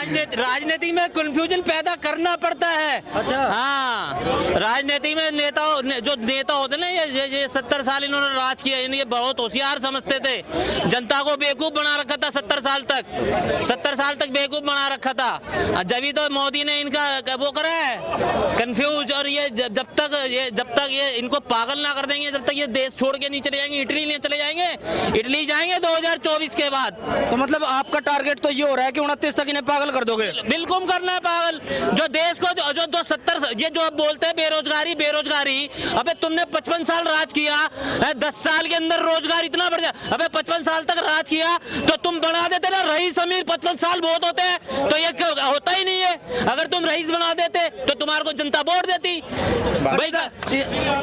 राजनीति में कंफ्यूजन पैदा करना पड़ता है। अच्छा। हाँ, राजनीति में जो नेता होते ना, ये 70 साल इन्होंने राज किया, ये बहुत होशियार समझते थे, जनता को बेवकूफ बना रखा था 70 साल तक बेवकूफ बना रखा था। जब तो मोदी ने इनका वो करा है कंफ्यूज, और ये जब तक ये इनको पागल ना कर देंगे, जब तक ये देश छोड़ के नहीं चले जाएंगे, इटली नहीं चले जाएंगे, इटली जाएंगे 2024 के बाद। तो मतलब आपका टारगेट तो ये हो रहा है कि 29 तक इन्हें पागल कर दोगे? बिल्कुल करना है पागल। जो देश को जो 70 ये जो बोलते हैं बेरोजगारी, अबे तुमने 55 साल राज किया, 10 साल के अंदर रोजगार इतना बढ़ गया। अबे 55 साल तक राज किया तो तुम बना देते ना रईस अमीर, 55 साल बहुत होते हैं, तो ये होता ही नहीं है। अगर तुम रईस बना देते तो तुम्हारे को जनता वोट देती। भाई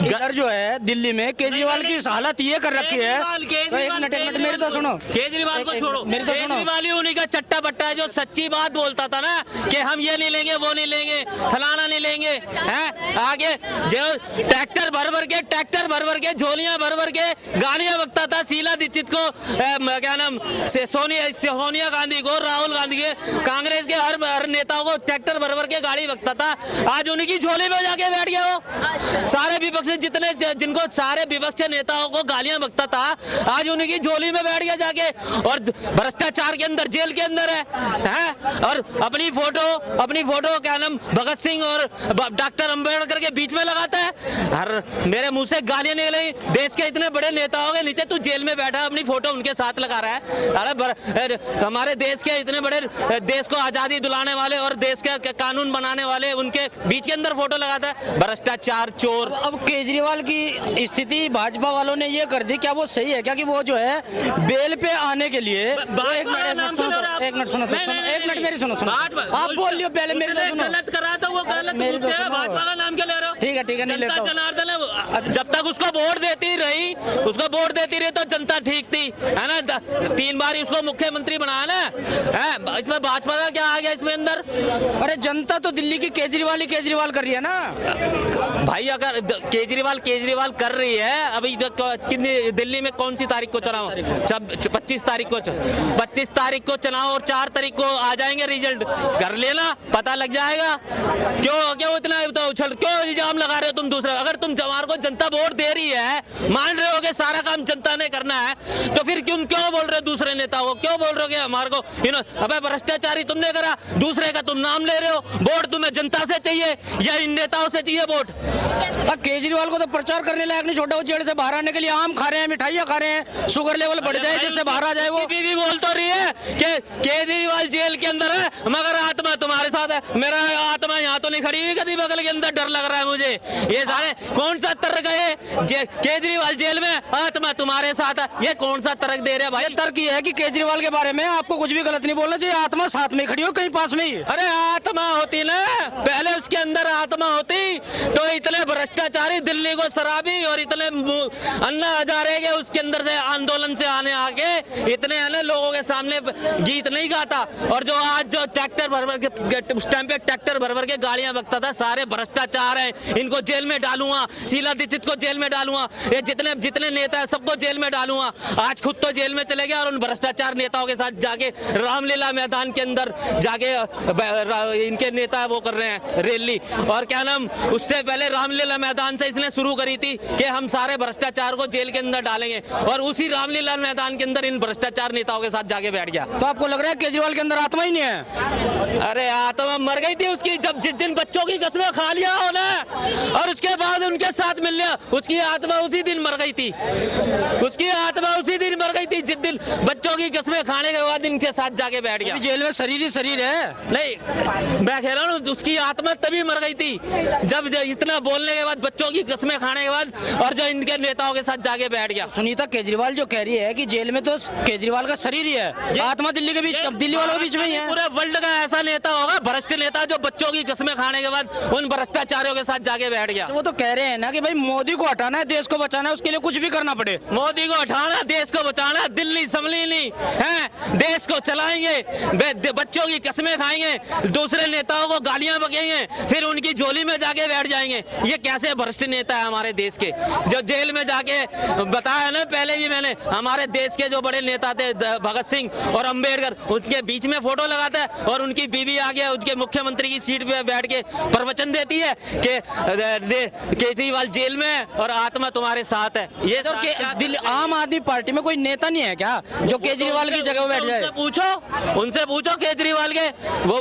इधर जो है दिल्ली में केजरीवाल की हालत ये कर रखी है। एक मिनट मेरी तो सुनो। केजरीवाल को छोड़ो, केजरीवाल ही उन्हीं का चट्टा बट्टा है जो सच्ची बात बोलता था ना कि हम ये नहीं लेंगे, वो नहीं लेंगे, फलाना नहीं लेंगे, हैं? आगे जो ट्रैक्टर भर के झोलियां भर के गालियां बकता था शीला दीक्षित को, क्या नाम, सोनिया गांधी को, राहुल गांधी के, कांग्रेस के हर नेताओं को ट्रैक्टर भर के गाड़ी बकता था। आज उनकी झोली में जाके बैठ गया वो। सारे विपक्ष जिनको सारे विपक्ष नेताओं को गालियां बकता था, आज उनकी झोली में बैठ गया जाके, और भ्रष्टाचार के अंदर, जेल के अंदर है? और अपनी फोटो क्या नाम, भगत सिंह और डॉक्टर अंबेडकर के बीच में लगाता है। हर मेरे मुंह से गालियां निकली, देश के इतने बड़े नेताओं के नीचे तू जेल में बैठा अपनी फोटो उनके साथ लगा रहा है। अरे हमारे देश के इतने बड़े, देश को आजादी दिलाने वाले और देश के कानून बनाने वाले, उनके बीच के अंदर फोटो लगाता है। भ्रष्टाचार, चोर। अब केजरीवाल की स्थिति भाजपा वालों ने ये कर दी, क्या वो सही है? क्या कि वो जो है बेल पे आने के लिए एक मिनट सुनो, मेरी सुनो। आप बोल लियो पहले, मेरी तो सुनो। गलत करा तो वो गलत, भाजपा का नाम क्यों ले रहे हो? ठीक है, नहीं लेता हूं। जनार्दन है, जब तक उसको वोट देती रही तो जनता ठीक थी, है ना? 3 बार उसको मुख्यमंत्री बनाया ना, इसमें भाजपा का क्या आ गया इसमें अंदर? अरे जनता तो दिल्ली की केजरीवाल कर रही है ना भाई। अगर केजरीवाल कर रही है, अभी कितनी दिल्ली में कौन सी तारीख को चुनाव? 25 तारीख को चुनाव, और 4 तारीख को आ जाएंगे रिजल्ट। कर लेना, पता लग जाएगा। क्यों इतना क्यों इल्जाम लगा रहे हो तुम दूसरा? अगर तुम जवान को जनता वोट दे रही है, मान रहे हो कि सारा काम जनता ने करना है, तो फिर क्यों बोल रहे हो दूसरे नेताओं को? क्यों बोल रहे हो कि हमारे को अबे भ्रष्टाचारी तुमने करा, दूसरे का तुम नाम ले रहे हो? वोट तुम्हें जनता से चाहिए या इन नेताओं से चाहिए वोट? केजरीवाल को तो प्रचार करने लायक नहीं छोड़ा। वो जेल से बाहर आने के लिए आम खा रहे हैं, मिठाइयाँ खा रहे हैं, शुगर लेवल बढ़ जाए जिससे बाहर आ जाए। वो बीवी बोल तो रही है कि केजरीवाल जेल के अंदर है, मगर आत्मा तुम्हारे साथ है। मेरा आत्मा यहाँ तो नहीं खड़ी हुई कभी बगल के अंदर, डर लग रहा है मुझे। ये सारे कौन सा तर्क है? केजरीवाल जेल में, आत्मा तुम्हारे साथ है, ये कौन सा तर्क दे रहे हैं भाई? तर्क ये है कि केजरीवाल के बारे में आपको कुछ भी गलत नहीं बोलना चाहिए। आत्मा साथ में खड़ी हो, कहीं पास में ही। अरे आत्मा होती ना, पहले उसके अंदर आत्मा होती तो इतने भ्रष्टाचारी, दिल्ली को शराबी और इतने अन्ना हजारे के उसके अंदर से आंदोलन से आके इतने अन्य लोगों के सामने गीत नहीं गाता। और जो आज जो ट्रैक्टर भर के उस टाइम पे ट्रैक्टर भर के गाड़ियां बकता था, सारे भ्रष्टाचार है, इनको जेल में डालूंगा, शीला दीक्षित को जेल में डालूंगा, ये जितने नेता है सबको जेल में डालूंगा। आज खुद तो जेल में चले गया और उन भ्रष्टाचार नेताओं के साथ जाके रामलीला मैदान के अंदर जाके इनके नेता वो कर रहे हैं रैली। और क्या नाम, उससे पहले रामलीला मैदान से इसने शुरू करी थी कि हम सारे भ्रष्टाचार को जेल के अंदर डालेंगे, और उसी रामलीला मैदान के अंदर इन भ्रष्टाचार नेताओं के साथ जाके बैठ गया। तो आपको लग रहा है केजरीवाल के अंदर आत्मा ही नहीं है? अरे आत्मा मर गई थी उसकी, जब जिस दिन बच्चों की कसमें खा लिया हो ना, और उसके बाद उनके साथ मिल लिया, उसकी आत्मा उसी दिन मर गई थी। उसकी आत्मा उसी दिन मर गई थी जिस दिन बच्चों की कसमें खाने के बाद इनके साथ जाके बैठ गया। जेल में शरीर ही शरीर है। नहीं, मैं कह रहा हूँ उसकी आत्मा तभी मर गई थी जब इतना बोलने के बाद, बच्चों की कसमें खाने के बाद, और जो इनके नेताओं के साथ जाके बैठ गया। सुनीता केजरीवाल जो कह रही है कि जेल में तो केजरीवाल का शरीर ही है, आत्मा दिल्ली के बीच, दिल्ली वालों के बीच में ही है। पूरे वर्ल्ड का ऐसा नेता होगा, भ्रष्ट नेता, जो बच्चों की कसमें खाने के बाद उन भ्रष्टाचारियों के साथ जाके बैठ गया। तो वो तो कह रहे हैं ना कि भाई मोदी को हटाना है, देश को बचाना है, उसके लिए कुछ भी करना पड़े। मोदी को हटाना, देश को बचाना, दिल्ली संभली है, देश को चलाएंगे, बच्चों की कसमें खाएंगे, दूसरे नेताओं को गालियां बकेंगे, फिर उनकी झोली में जाके बैठ जाएंगे। ये कैसे भ्रष्ट नेता है हमारे देश के, जो जेल में जाके बताया ना पहले भी मैंने, हमारे देश के जो बड़े नेता थे भगत सिंह और अंबेडकर, उनके बीच में फोटो लगाता है और उनकी बीवी बीवी आ गया उसके मुख्यमंत्री की सीट पे बैठ के प्रवचन देती है कि केजरीवाल जेल में है और आत्मा तुम्हारे साथ है। ये तो दिल्ली आम आदमी पार्टी में कोई नेता नहीं है क्या जो केजरीवाल की जगह बैठ जाए? उनसे पूछो केजरीवाल के वो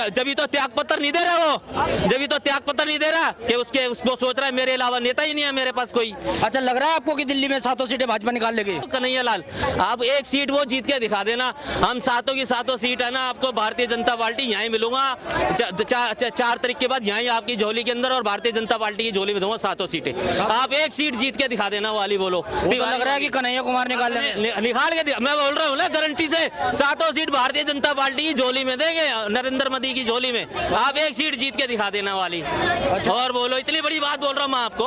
जब तो त्याग पत्र नहीं दे रहा, वो जब तो त्याग पत्र नहीं दे रहा कि उसको सोच रहा है मेरे अलावा नेता ही नहीं है मेरे पास कोई। अच्छा, लग रहा है आपको कि दिल्ली में 7 सीटें भाजपा निकाल लेगी? कन्हैया लाल, आप एक सीट वो जीत के दिखा देना, हम 7 की 7 सीट है ना, आपको भारतीय जनता पार्टी यहाँ मिलूंगा 4 तारीख के बाद यहाँ आपकी झोली के अंदर और भारतीय जनता पार्टी की झोली में दूंगा 7 सीटें। आप एक सीट जीत के दिखा देना वाली बोलो। तो लग रहा है कि कन्हैया कुमार निकाल के मैं बोल रहा हूँ ना गारंटी से 7 सीट भारतीय जनता पार्टी की झोली में देंगे, नरेंद्र मोदी की झोली में। आप एक सीट जीत के दिखा देना वाली। और बोलो, इतनी बड़ी बात बोल रहा हूँ मैं आपको।